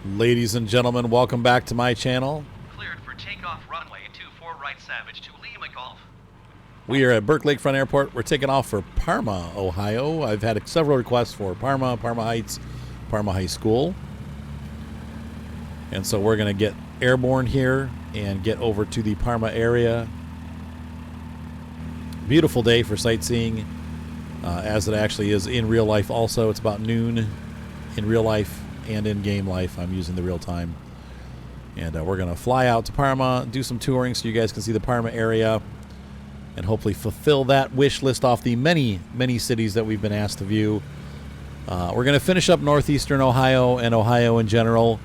Ladies and gentlemen, welcome back to my channel. Cleared for takeoff runway 24 right Savage to Lima Golf. We are at Burke Lakefront Airport. We're taking off for Parma, Ohio. I've had several requests for Parma, Parma Heights, Parma High School. And so we're going to get airborne here and get over to the Parma area. Beautiful day for sightseeing, as it actually is in real life also. It's about noon in real life and in game life. I'm using the real time. And we're going to fly out to Parma, do some touring so you guys can see the Parma area, and hopefully fulfill that wish list off the many, many cities that we've been asked to view. We're going to finish up northeastern Ohio and Ohio in general.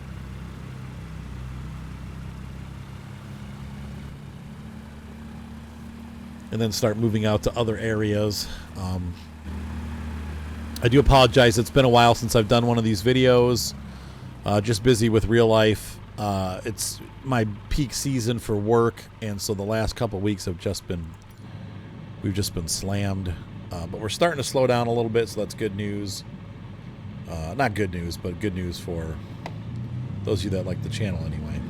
And then start moving out to other areas. I do apologize. It's been a while since I've done one of these videos. Just busy with real life. It's my peak season for work, and so the last couple of weeks have just been, we've just been slammed. But we're starting to slow down a little bit, so that's good news. Not good news, but good news for those of you that like the channel anyway.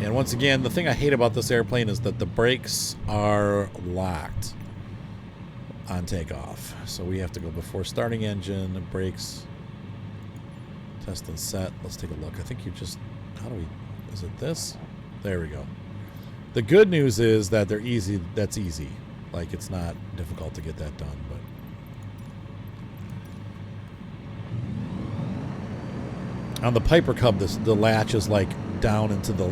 And once again, the thing I hate about this airplane is that the brakes are locked on takeoff. So we have to go before starting engine, brakes, test and set. Let's take a look. I think you just, how do we, is it this? There we go. The good news is that they're easy. That's easy. Like, it's not difficult to get that done, but on the Piper Cub, the latch is like down into the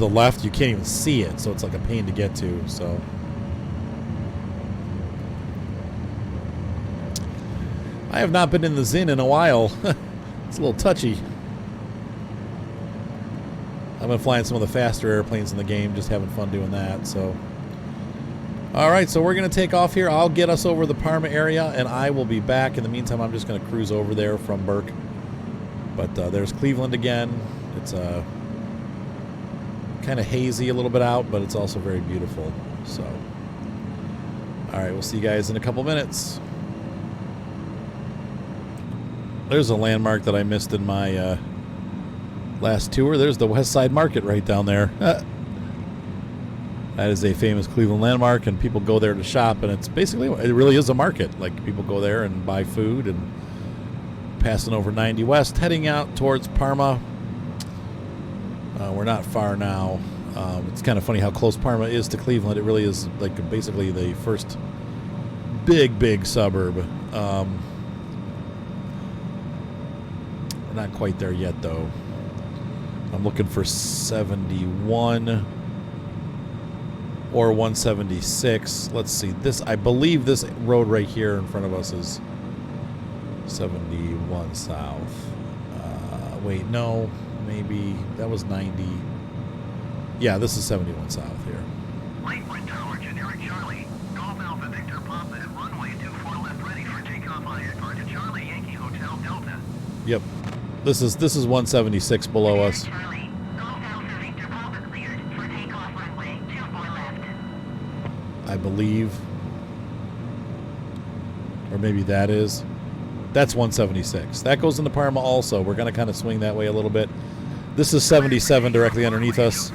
left. You can't even see it, so it's like a pain to get to. So I have not been in the Zin in a while. It's a little touchy. I've been flying some of the faster airplanes in the game, just having fun doing that. So, all right, so we're going to take off here. I'll get us over the Parma area, and I will be back. In the meantime, I'm just going to cruise over there from Burke. But there's Cleveland again. It's kind of hazy a little bit out, but it's also very beautiful. So, all right, we'll see you guys in a couple minutes. There's a landmark that I missed in my last tour. There's the West Side Market right down there. That is a famous Cleveland landmark, and people go there to shop, and it's basically, it really is a market. Like, people go there and buy food, and passing over 90 West, heading out towards Parma. We're not far now. It's kind of funny how close Parma is to Cleveland. It really is like basically the first big suburb. We're not quite there yet, though. I'm looking for 71 or 176. Let's see. This, I believe this road right here in front of us is 71 south. Wait, no, maybe that was 90. Yeah, this is 71 south here. Lakewood Tower, generic Charlie. Golf Alpha Victor Papa at runway 24 left ready for takeoff on airport to Charlie Yankee Hotel Delta. Yep. This is 176 below us. Charlie, Golf Alpha Victor Papa cleared for takeoff runway 24 left. I believe. Or maybe that is. That's 176. That goes into Parma also. We're going to kind of swing that way a little bit. This is 77 directly underneath us.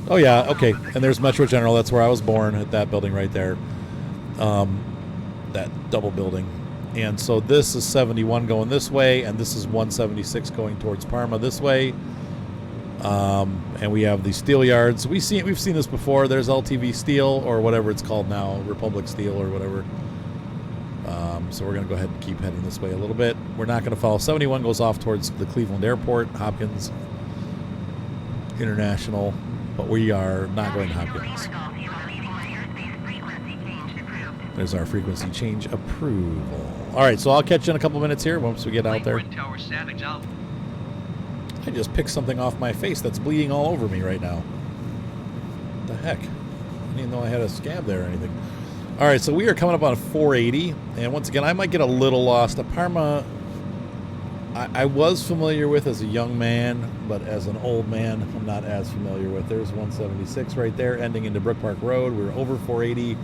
Oh, yeah. Okay. And there's Metro General. That's where I was born, at that building right there. That double building. And so this is 71 going this way, and this is 176 going towards Parma this way. And we have the steel yards. We've seen this before. There's LTV Steel, or whatever it's called now, Republic Steel or whatever. So we're going to go ahead and keep heading this way a little bit. We're not going to follow. 71 goes off towards the Cleveland Airport, Hopkins International, but we are not going to Hopkins. There's our frequency change approval. All right, so I'll catch you in a couple minutes here once we get out there. I just picked something off my face that's bleeding all over me right now. What the heck? I didn't even know I had a scab there or anything. All right, so we are coming up on a 480, and once again, I might get a little lost. Parma, I was familiar with as a young man, but as an old man, I'm not as familiar with. There's 176 right there, ending into Brook Park Road. We're over 480.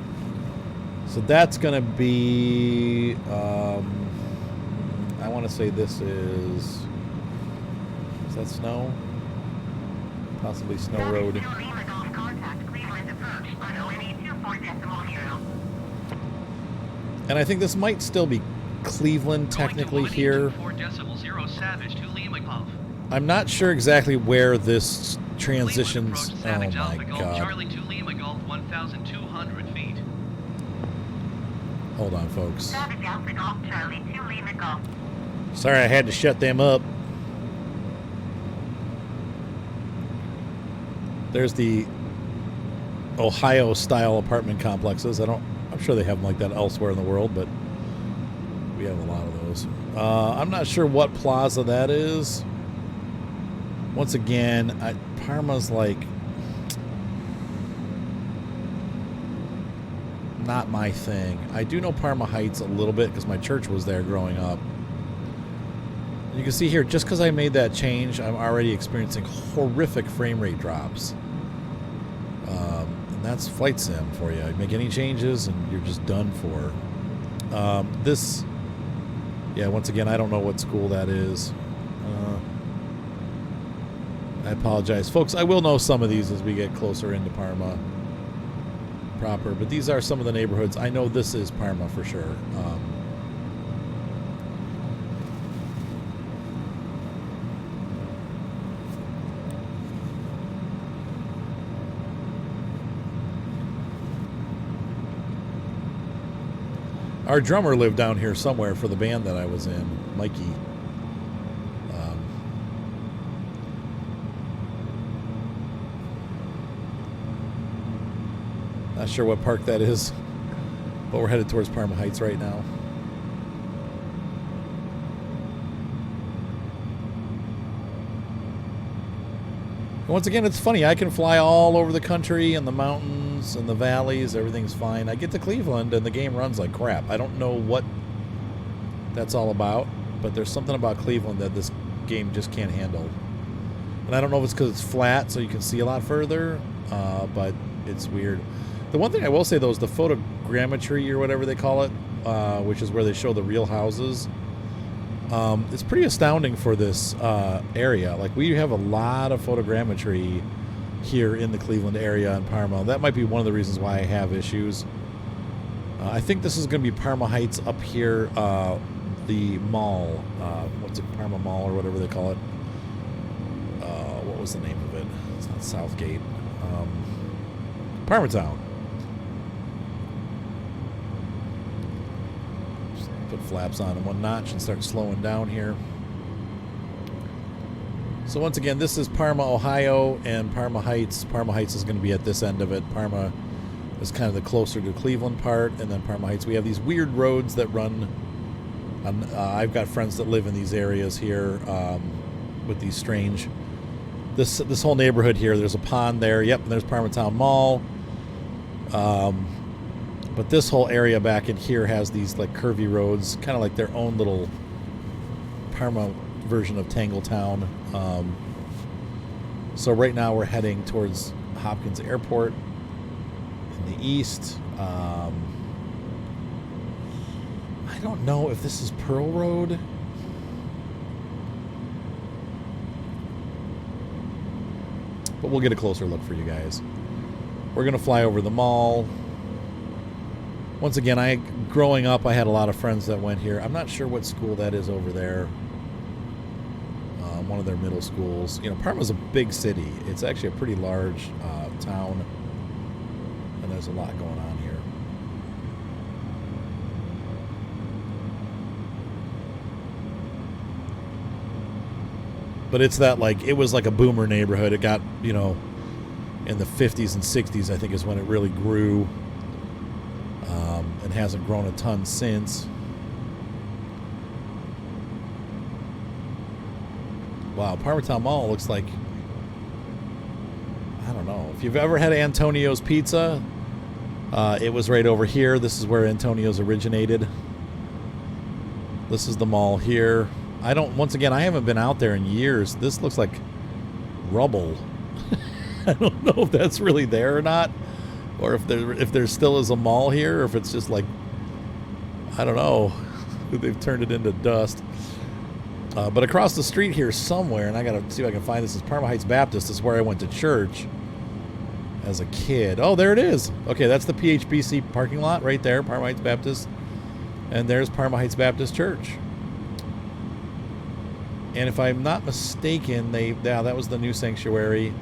So that's going to be, I want to say this is that Snow? Possibly Snow Road. And I think this might still be Cleveland technically here. I'm not sure exactly where this transitions. Oh my God. Hold on, folks. Sorry, I had to shut them up. There's the Ohio-style apartment complexes. I'm sure they have them like that elsewhere in the world, but we have a lot of those. I'm not sure what plaza that is. Once again, Parma's like not my thing. I do know Parma Heights a little bit because my church was there growing up. You can see here, just because I made that change, I'm already experiencing horrific frame rate drops. And that's Flight Sim for you. Make any changes and you're just done for. Yeah, once again, I don't know what school that is. I apologize. Folks, I will know some of these as we get closer into Parma proper, but these are some of the neighborhoods. I know this is Parma for sure. Our drummer lived down here somewhere for the band that I was in, Mikey. Not sure what park that is, but we're headed towards Parma Heights right now. And once again, it's funny. I can fly all over the country and the mountains and the valleys. Everything's fine. I get to Cleveland and the game runs like crap. I don't know what that's all about, but there's something about Cleveland that this game just can't handle. And I don't know if it's because it's flat so you can see a lot further, but it's weird. The one thing I will say, though, is the photogrammetry or whatever they call it, which is where they show the real houses. It's pretty astounding for this area. Like, we have a lot of photogrammetry here in the Cleveland area in Parma. That might be one of the reasons why I have issues. I think this is going to be Parma Heights up here, the mall. What's it, Parma Mall or whatever they call it. What was the name of it? It's not Southgate. Parma Town. Put flaps on in one notch and start slowing down here. So once again, this is Parma, Ohio, and Parma Heights. Parma Heights is going to be at this end of it. Parma is kind of the closer to Cleveland part, and then Parma Heights. We have these weird roads that run on, I've got friends that live in these areas here with these strange, this whole neighborhood here. There's a pond there. Yep, and there's Parma Town Mall. But this whole area back in here has these like curvy roads, kind of like their own little Parma version of Tangletown. So right now we're heading towards Hopkins Airport in the east. I don't know if this is Pearl Road. But we'll get a closer look for you guys. We're going to fly over the mall. Once again, growing up, I had a lot of friends that went here. I'm not sure what school that is over there. One of their middle schools. You know, Parma's a big city. It's actually a pretty large town. And there's a lot going on here. But it's that, like, it was like a boomer neighborhood. It got, you know, in the 50s and 60s, I think, is when it really grew. And hasn't grown a ton since. Wow, Parma Town Mall looks like, I don't know. If you've ever had Antonio's Pizza, it was right over here. This is where Antonio's originated. This is the mall here. Once again, I haven't been out there in years. This looks like rubble. I don't know if that's really there or not. or if there still is a mall here, or if it's just like, I don't know, they've turned it into dust. But across the street here somewhere, and I gotta see if I can find this, is Parma Heights Baptist. This is where I went to church as a kid. Oh, there it is. Okay, that's the PHBC parking lot right there, Parma Heights Baptist. And there's Parma Heights Baptist Church. And if I'm not mistaken, that was the new sanctuary.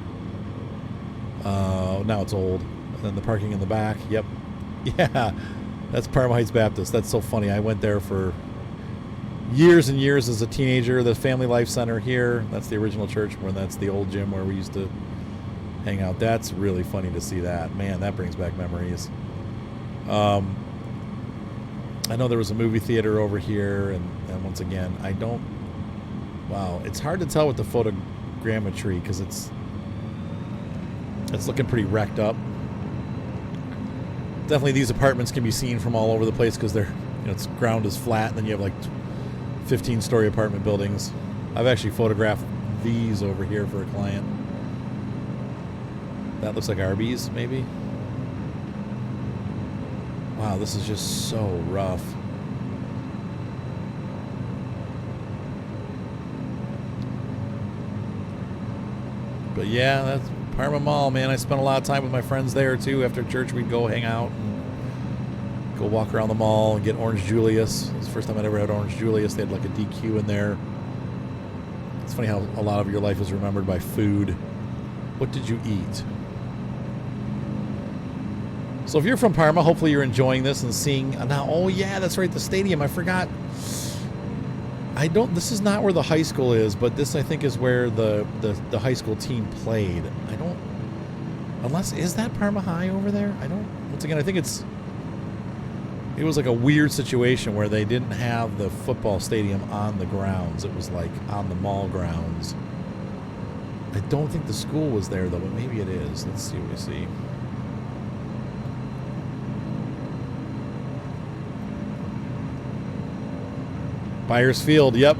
Now it's old. And then the parking in the back. Yep. Yeah, that's Parma Heights Baptist. That's so funny. I went there for years and years as a teenager. The Family Life Center here. That's the original church, where that's the old gym where we used to hang out. That's really funny to see that. Man, that brings back memories. I know there was a movie theater over here, and once again, wow, it's hard to tell with the photogrammetry because it's looking pretty wrecked up. Definitely these apartments can be seen from all over the place because its ground is flat, and then you have like 15-story apartment buildings. I've actually photographed these over here for a client. That looks like Arby's, maybe. Wow, this is just so rough. But yeah, that's Parma Mall, man. I spent a lot of time with my friends there too. After church, we'd go hang out and go walk around the mall and get Orange Julius. It was the first time I'd ever had Orange Julius. They had like a DQ in there. It's funny how a lot of your life is remembered by food. What did you eat? So if you're from Parma, hopefully you're enjoying this and seeing now. Oh yeah, that's right, the stadium. I forgot. This is not where the high school is, but this I think is where the high school team played. Is that Parma High over there? Once again, I think it was like a weird situation where they didn't have the football stadium on the grounds. It was like on the mall grounds. I don't think the school was there though, but maybe it is. Let's see what we see. Byers Field, yep.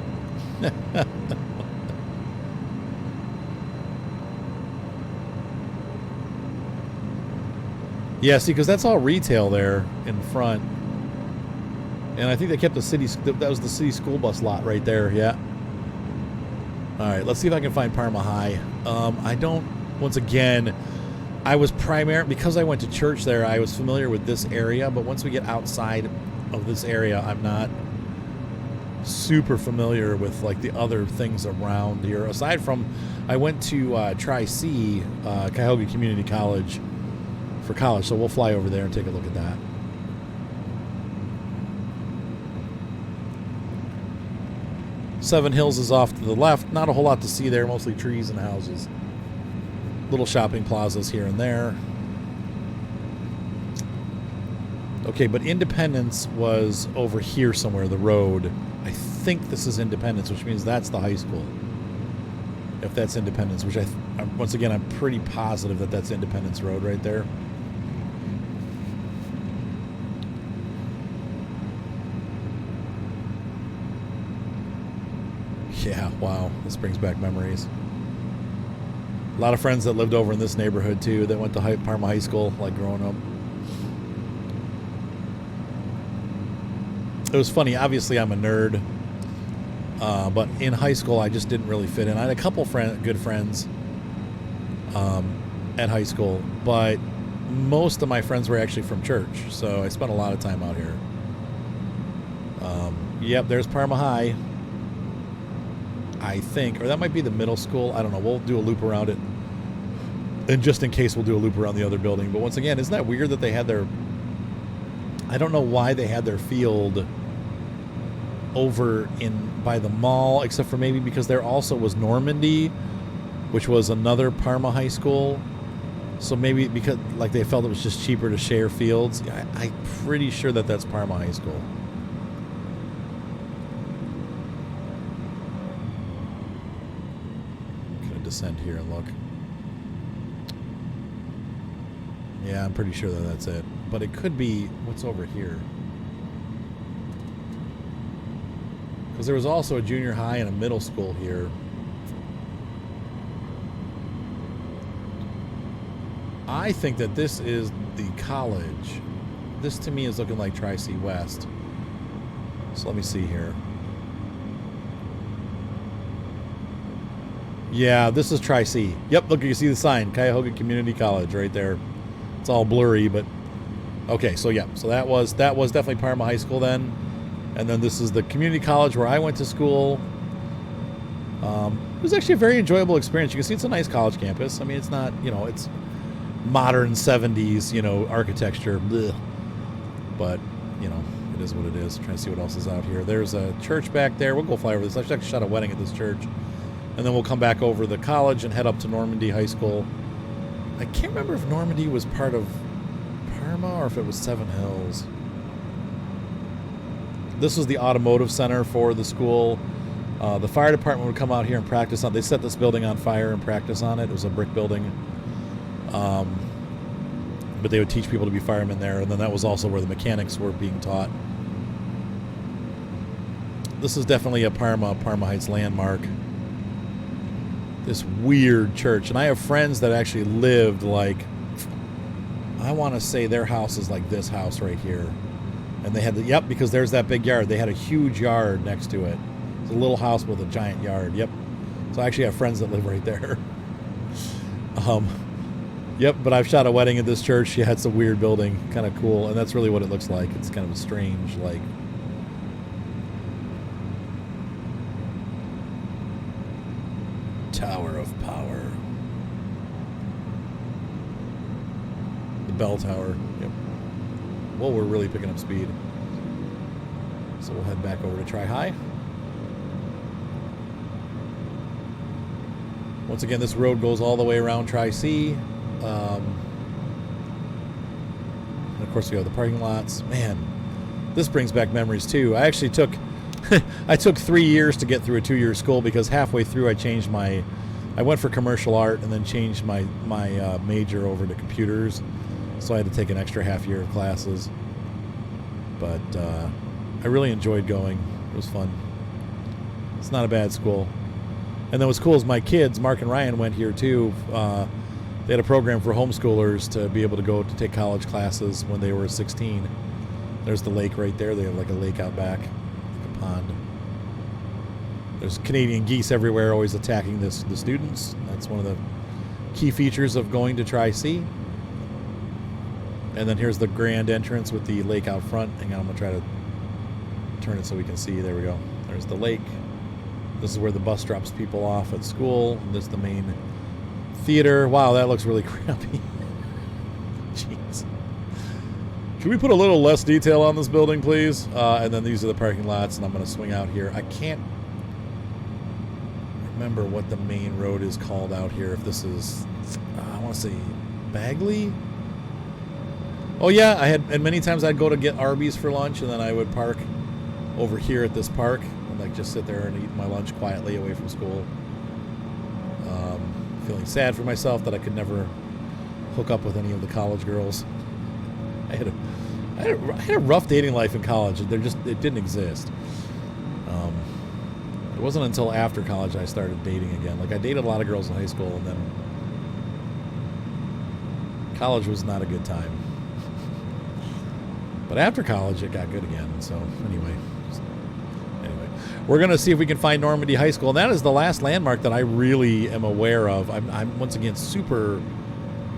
Yeah, see, because that's all retail there in front. And I think they kept that was the city school bus lot right there, yeah. All right, let's see if I can find Parma High. Once again, I was because I went to church there, I was familiar with this area, but once we get outside of this area, I'm not super familiar with like the other things around here. Aside from, I went to Tri-C, Cuyahoga Community College for college, so we'll fly over there and take a look at that. Seven Hills is off to the left. Not a whole lot to see there, mostly trees and houses. Little shopping plazas here and there. Okay, but Independence was over here somewhere, the road. I think this is Independence, which means that's the high school. If that's Independence, which once again, I'm pretty positive that that's Independence Road right there. Yeah, wow, this brings back memories. A lot of friends that lived over in this neighborhood too, that went to Parma High School, like growing up. It was funny, obviously I'm a nerd, but in high school I just didn't really fit in. I had a couple good friends at high school, but most of my friends were actually from church, so I spent a lot of time out here. Yep, there's Parma High, I think, or that might be the middle school. I don't know. We'll do a loop around it, and just in case, we'll do a loop around the other building. But once again, isn't that weird that they had their... I don't know why they had their field over by the mall, except for maybe because there also was Normandy, which was another Parma high school. So maybe because like they felt it was just cheaper to share fields. I'm pretty sure that that's Parma High School. I'm gonna descend here and look. Yeah, I'm pretty sure that that's it. But it could be what's over here. Because there was also a junior high and a middle school here. I think that this is the college. This to me is looking like Tri-C West. So let me see here. Yeah, this is Tri-C. Yep, look, you see the sign, Cuyahoga Community College right there. It's all blurry, but okay. So yeah, so that was definitely Parma High School then, and then this is the community college where I went to school. It was actually a very enjoyable experience. You can see it's a nice college campus. I mean, it's not, you know, it's modern 70s, you know, architecture, bleh. But you know, it is what it is. Trying to see what else is out here. There's a church back there. We'll go fly over this. I actually shot a wedding at this church. And then we'll come back over the college and head up to Normandy High School. I can't remember if Normandy was part of Parma or if it was Seven Hills. This was the automotive center for the school. The fire department would come out here and practice on. They set this building on fire and practice on it. It was a brick building. But they would teach people to be firemen there. And then that was also where the mechanics were being taught. This is definitely a Parma Heights landmark. This weird church. And I have friends that actually lived like, I want to say their house is like this house right here. And they had the, yep, because there's that big yard. They had a huge yard next to it. It's a little house with a giant yard. Yep. So I actually have friends that live right there. Yep, but I've shot a wedding at this church. Yeah, it's a weird building. Kind of cool. And that's really what it looks like. It's kind of a strange, like, Tower of Power. The bell tower. Yep. Well, we're really picking up speed. So we'll head back over to Tri-High. Once again, this road goes all the way around Tri-C. And of course, we have the parking lots. Man, this brings back memories too. I actually took I took 3 years to get through a 2-year school because halfway through I changed I went for commercial art and then changed my major over to computers. So I had to take an extra half year of classes. But I really enjoyed going. It was fun. It's not a bad school. And then what's cool is my kids, Mark and Ryan, went here too. They had a program for homeschoolers to be able to go to take college classes when they were 16. There's the lake right there. They have like a lake out back, like a pond. There's Canadian geese everywhere, always attacking the students. That's one of the key features of going to Tri-C. And then here's the grand entrance with the lake out front. Hang on, I'm going to try to turn it so we can see. There we go. There's the lake. This is where the bus drops people off at school. This is the main theater. Wow, that looks really crappy. Jeez. Should we put a little less detail on this building, please? And then these are the parking lots, and I'm going to swing out here. I can't remember what the main road is called out here. If this is, I want to say Bagley? Oh, yeah, and many times I'd go to get Arby's for lunch, and then I would park over here at this park. Like just sit there and eat my lunch quietly away from school. Feeling sad for myself that I could never hook up with any of the college girls. I had a rough dating life in college. It didn't exist. It wasn't until after college I started dating again. Like I dated a lot of girls in high school, and then college was not a good time. But after college it got good again. So anyway. We're going to see if we can find Normandy High School. And that is the last landmark that I really am aware of. I'm once again super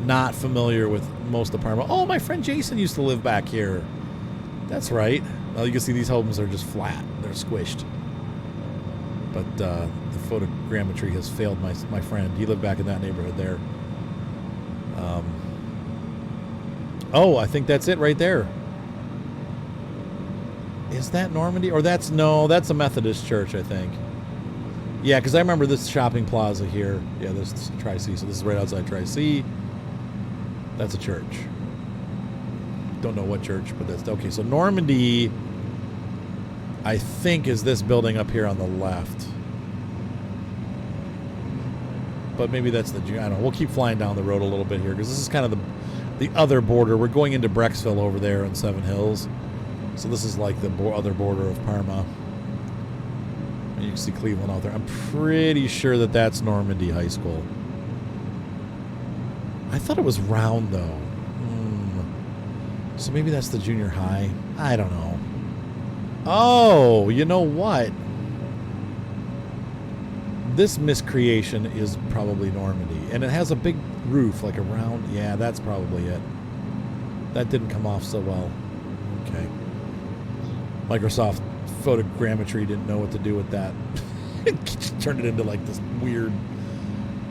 not familiar with most of Parma. Oh, my friend Jason used to live back here. That's right. Well, you can see these homes are just flat. They're squished. But the photogrammetry has failed my friend. He lived back in that neighborhood there. Oh, I think that's it right there. Is that Normandy? Or that's a Methodist church, I think. Yeah, because I remember this shopping plaza here. Yeah, this is Tri-C. So this is right outside Tri-C. That's a church. Don't know what church, but that's okay. So Normandy, I think, is this building up here on the left. But maybe that's I don't know. We'll keep flying down the road a little bit here because this is kind of the other border. We're going into Brecksville over there in Seven Hills. So this is like the other border of Parma. And you can see Cleveland out there. I'm pretty sure that that's Normandy High School. I thought it was round, though. So maybe that's the junior high. I don't know. Oh, you know what? This miscreation is probably Normandy. And it has a big roof, like a round. Yeah, that's probably it. That didn't come off so well. Okay. Microsoft photogrammetry didn't know what to do with that. It just turned it into like this weird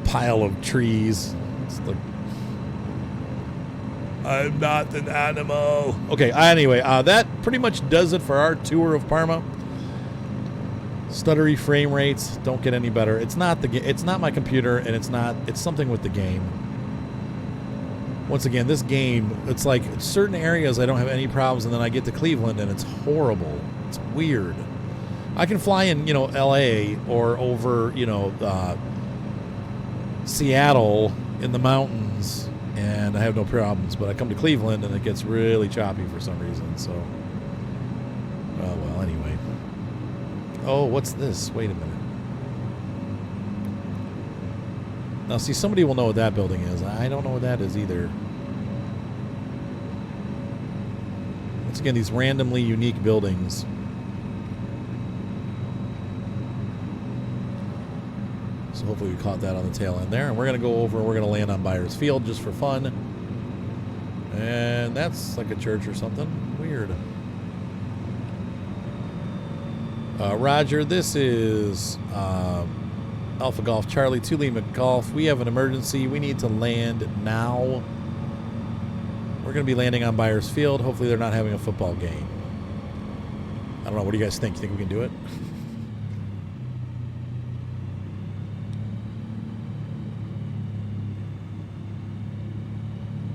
pile of trees. It's like, I'm not an animal. Okay, anyway, that pretty much does it for our tour of Parma. Stuttery frame rates don't get any better. It's not it's not my computer, and it's something with the game. Once again, this game, it's like certain areas I don't have any problems, and then I get to Cleveland and it's horrible. It's weird. I can fly in, LA or over, Seattle in the mountains, and I have no problems, but I come to Cleveland and it gets really choppy for some reason. So, oh well, anyway. Oh, what's this? Wait a minute. Now, see, somebody will know what that building is. I don't know what that is either. Once again, these randomly unique buildings. So hopefully we caught that on the tail end there. And we're going to go over and we're going to land on Byers Field just for fun. And that's like a church or something. Weird. Roger, this is Alpha Golf Charlie 2 Lima Golf. We have an emergency. We need to land now. We're going to be landing on Byers Field. Hopefully they're not having a football game. I don't know. What do you guys think? You think we can do it?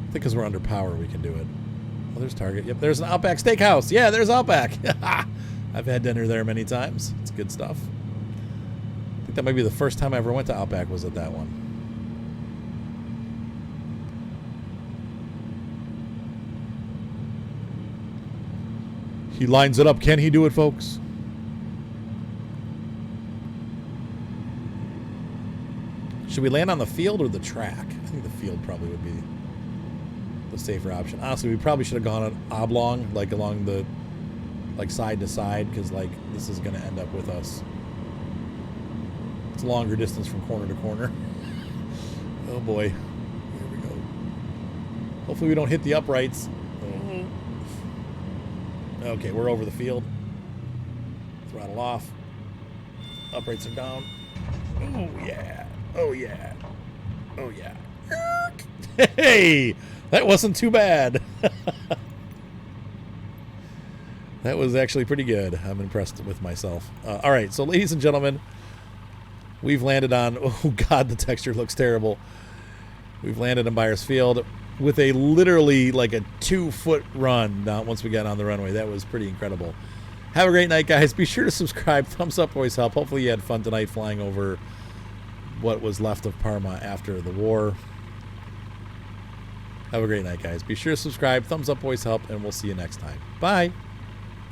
I think because we're under power, we can do it. Oh, there's Target. Yep, there's an Outback Steakhouse. Yeah, there's Outback. I've had dinner there many times. It's good stuff. I think that might be the first time I ever went to Outback was at that one. He lines it up. Can he do it, folks? Should we land on the field or the track? I think the field probably would be the safer option. Honestly, we probably should have gone an oblong, like along the, like side to side, because like this is going to end up with us. It's a longer distance from corner to corner. Oh boy. Here we go. Hopefully we don't hit the uprights. Okay, we're over the field. Throttle off. Uprights are down. Oh yeah. Oh yeah. Oh yeah. Hey! That wasn't too bad. That was actually pretty good. I'm impressed with myself. All right, so ladies and gentlemen, we've landed on... Oh, God, the texture looks terrible. We've landed on Byers Field with a literally like a 2-foot run once we got on the runway. That was pretty incredible. Have a great night, guys. Be sure to subscribe. Thumbs up always help. Hopefully you had fun tonight flying over what was left of Parma after the war. Have a great night, guys. Be sure to subscribe. Thumbs up always help, and we'll see you next time. Bye.